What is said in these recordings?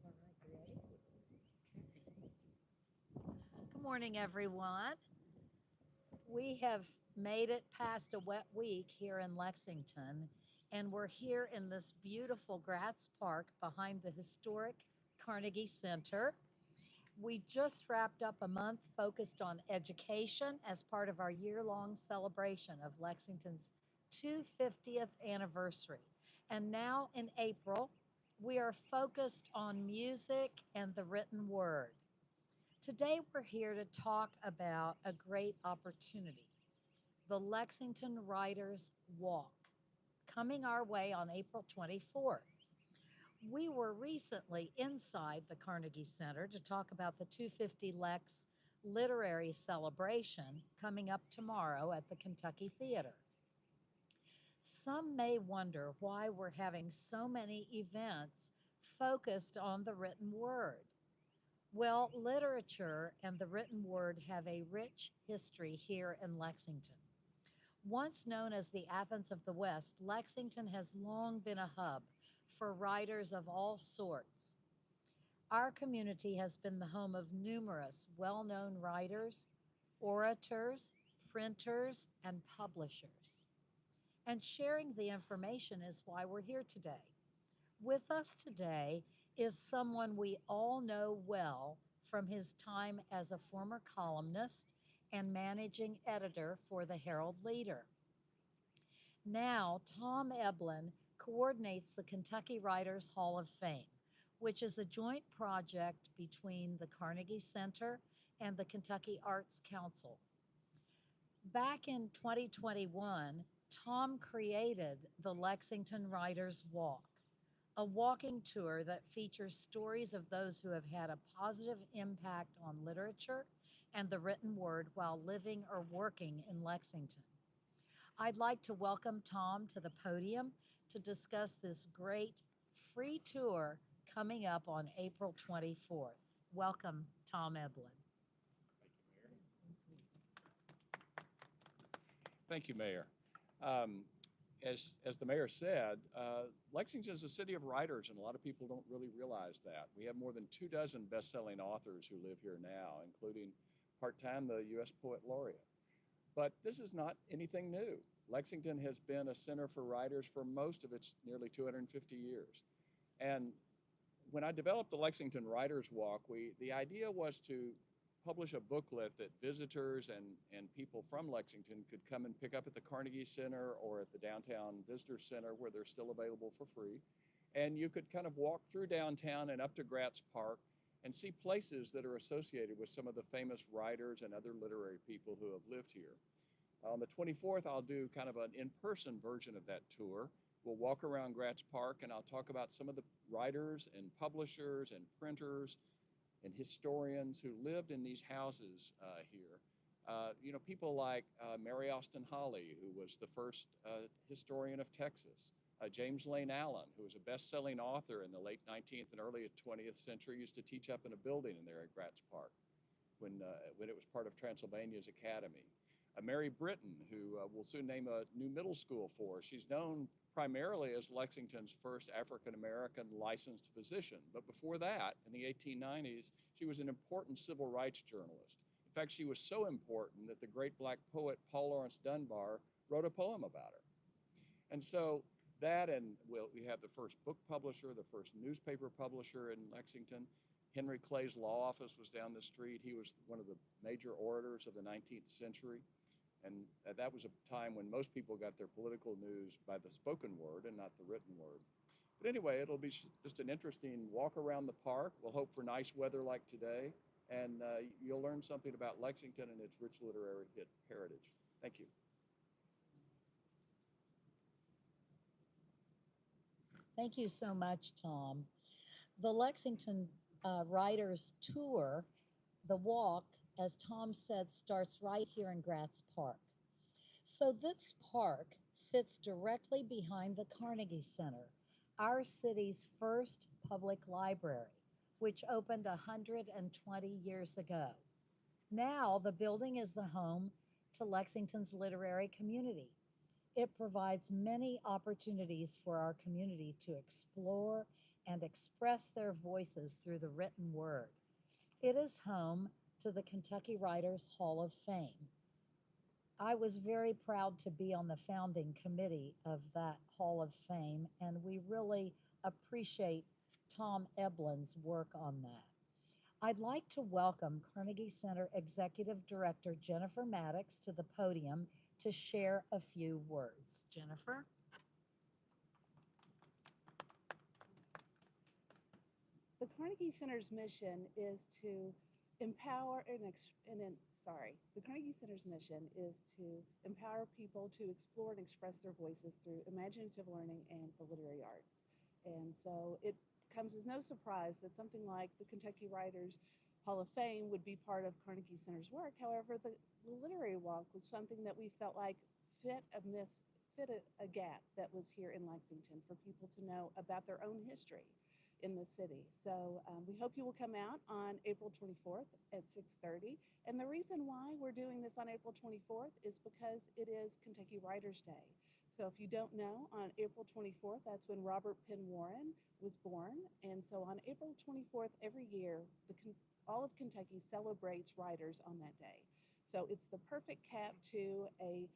All right, you ready? Okay. Good morning, everyone. We have made it past a wet week here in Lexington, and we're here in this beautiful Gratz Park behind the historic Carnegie Center. We just wrapped up a month focused on education as part of our year long celebration of Lexington's 250th anniversary. And now in April, we are focused on music and the written word. Today, we're here to talk about a great opportunity, the Lexington Writers Walk, coming our way on April 24th. We were recently inside the Carnegie Center to talk about the 250 Lex literary celebration coming up tomorrow at the Kentucky Theater. Some may wonder why we're having so many events focused on the written word. Well, literature and the written word have a rich history here in Lexington. Once known as the Athens of the West, Lexington has long been a hub for writers of all sorts. Our community has been the home of numerous well known writers, orators, printers, and publishers. And sharing the information is why we're here today. With us today is someone we all know well from his time as a former columnist and managing editor for the Herald Leader. Now, Tom Eblin coordinates the Kentucky Writers Hall of Fame, which is a joint project between the Carnegie Center and the Kentucky Arts Council. Back in 2021, Tom created the Lexington Writers Walk, a walking tour that features stories of those who have had a positive impact on literature and the written word while living or working in Lexington. I'd like to welcome Tom to the podium to discuss this great free tour coming up on April 24th. Welcome, Tom Eblin. Thank you, Mayor. Thank you, Mayor. Um, as the mayor said, Lexington is a city of writers, and a lot of people don't really realize that. We have more than 24 best-selling authors who live here now, including part-time the U.S. Poet Laureate. But this is not anything new. Lexington has been a center for writers for most of its nearly 250 years. And when I developed the Lexington Writers Walk, the idea was to publish a booklet that visitors and people from Lexington could come and pick up at the Carnegie Center or at the Downtown Visitor Center, where they're still available for free. And you could kind of walk through downtown and up to Gratz Park and see places that are associated with some of the famous writers and other literary people who have lived here. On the 24th, I'll do kind of an in-person version of that tour. We'll walk around Gratz Park and I'll talk about some of the writers and publishers and printers and historians who lived in these houses here. People like Mary Austin Holly, who was the first historian of Texas. James Lane Allen, who was a best-selling author in the late 19th and early 20th century, used to teach up in a building in there at Gratz Park when it was part of Transylvania's academy. Mary Britton, who we'll soon name a new middle school for. She's known primarily as Lexington's first African-American licensed physician. But before that, in the 1890s, she was an important civil rights journalist. In fact, she was so important that the great black poet Paul Laurence Dunbar wrote a poem about her. And so that, and we have the first book publisher, the first newspaper publisher in Lexington. Henry Clay's law office was down the street. He was one of the major orators of the 19th century. And that was a time when most people got their political news by the spoken word and not the written word. But anyway, it'll be just an interesting walk around the park. We'll hope for nice weather like today. And you'll learn something about Lexington and its rich literary heritage. Thank you. Thank you so much, Tom. The Lexington Writers Tour, the walk, as Tom said, starts right here in Gratz Park. So this park sits directly behind the Carnegie Center, our city's first public library, which opened 120 years ago. Now the building is the home to Lexington's literary community. It provides many opportunities for our community to explore and express their voices through the written word. It is home to the Kentucky Writers Hall of Fame. I was very proud to be on the founding committee of that Hall of Fame, and we really appreciate Tom Eblin's work on that. I'd like to welcome Carnegie Center Executive Director Jennifer Maddox to the podium to share a few words. Jennifer? The Carnegie Center's mission is to empower the Carnegie Center's mission is to empower people to explore and express their voices through imaginative learning and the literary arts. And so it comes as no surprise that something like the Kentucky Writers Hall of Fame would be part of Carnegie Center's work. However, the literary walk was something that we felt like fit a miss fit a gap that was here in Lexington for people to know about their own history in the city. So we hope you will come out on April 24th at 6:30. And the reason why we're doing this on April 24th is because it is Kentucky Writers Day. So if you don't know, on April 24th, that's when Robert Penn Warren was born. And so on April 24th every year, all of Kentucky celebrates writers on that day. So it's the perfect cap to a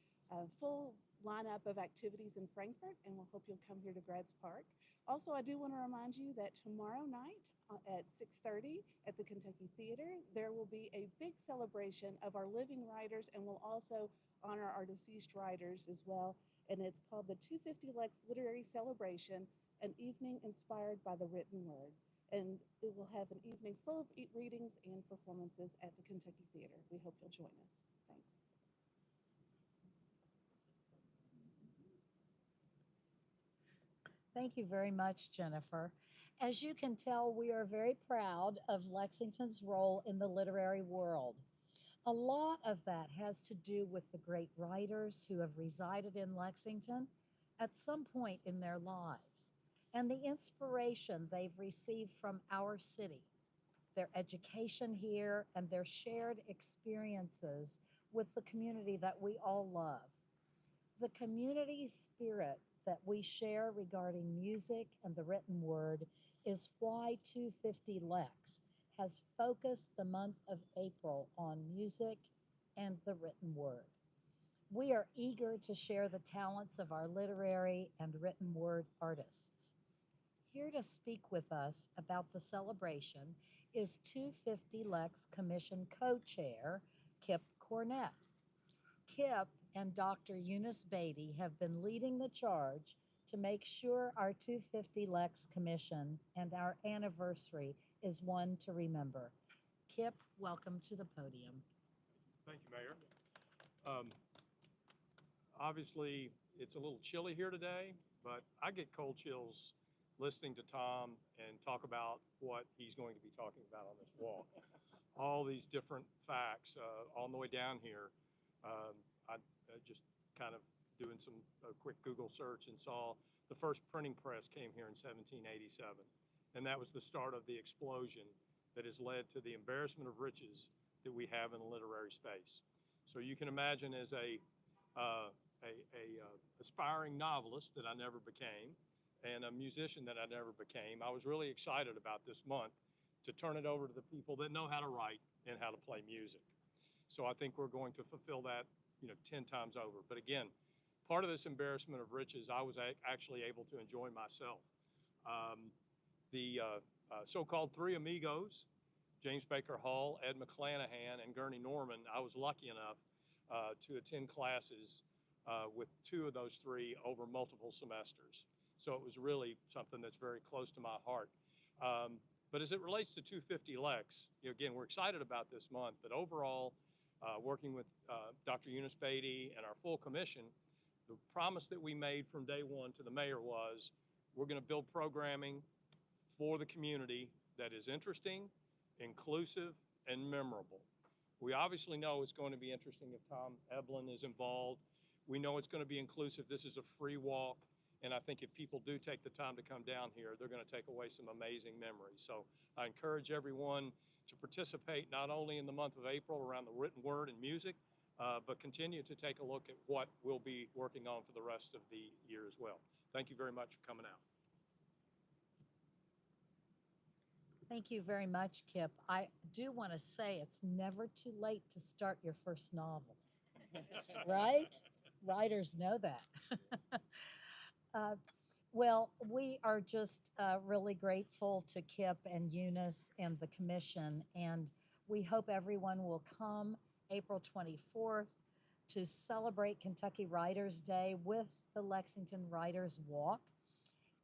full lineup of activities in Frankfort, and we'll hope you'll come here to Grads Park. Also, I do want to remind you that tomorrow night at 6:30 at the Kentucky Theater, there will be a big celebration of our living writers, and we'll also honor our deceased writers as well. And it's called the 250 Lex Literary Celebration, an evening inspired by the written word. And it will have an evening full of readings and performances at the Kentucky Theater. We hope you'll join us. Thanks. Thank you very much, Jennifer. As you can tell, we are very proud of Lexington's role in the literary world. A lot of that has to do with the great writers who have resided in Lexington at some point in their lives and the inspiration they've received from our city, their education here, and their shared experiences with the community that we all love. The community spirit that we share regarding music and the written word is why 250 Lex has focused the month of April on music and the written word. We are eager to share the talents of our literary and written word artists. Here to speak with us about the celebration is 250 Lex Commission co chair Kip Cornett. Kip and Dr. Eunice Beatty have been leading the charge to make sure our 250 Lex Commission and our anniversary is one to remember. Kip, welcome to the podium. Thank you, Mayor. Um, Obviously, it's a little chilly here today, but I get cold chills listening to Tom and talk about what he's going to be talking about on this walk. All these different facts on the way down here. I just kind of doing some quick Google search and saw the first printing press came here in 1787. And that was the start of the explosion that has led to the embarrassment of riches that we have in the literary space. So you can imagine as a aspiring novelist that I never became and a musician that I never became, I was really excited about this month to turn it over to the people that know how to write and how to play music. So I think we're going to fulfill that, 10 times over. But again, part of this embarrassment of riches, I was actually able to enjoy myself. The so-called Three Amigos, James Baker Hall, Ed McClanahan, and Gurney Norman, I was lucky enough to attend classes with two of those three over multiple semesters. So it was really something that's very close to my heart. But as it relates to 250 Lex, again, we're excited about this month, but overall, working with Dr. Eunice Beatty and our full commission, the promise that we made from day one to the mayor was we're going to build programming for the community that is interesting, inclusive, and memorable. We obviously know it's going to be interesting if Tom Eblin is involved. We know it's going to be inclusive. This is a free walk. And I think if people do take the time to come down here, they're going to take away some amazing memories. So I encourage everyone to participate not only in the month of April around the written word and music, but continue to take a look at what we'll be working on for the rest of the year as well. Thank you very much for coming out. Thank you very much, Kip. I do want to say it's never too late to start your first novel, right? Writers know that. uh, well, we are just really grateful to Kip and Eunice and the commission, and we hope everyone will come April 24th to celebrate Kentucky Writers Day with the Lexington Writers Walk.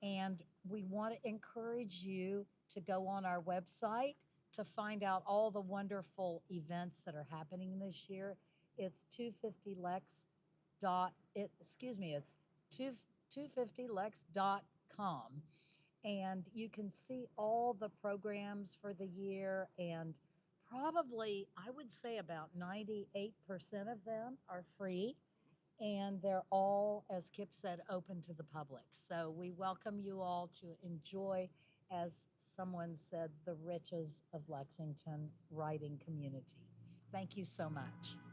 And we want to encourage you to go on our website to find out all the wonderful events that are happening this year. It's 250lex dot it excuse me, it's 2 250lex.com, and you can see all the programs for the year, and probably I would say about 98% of them are free, and they're all, as Kip said, open to the public. So we welcome you all to enjoy, as someone said, the riches of Lexington writing community. Thank you so much.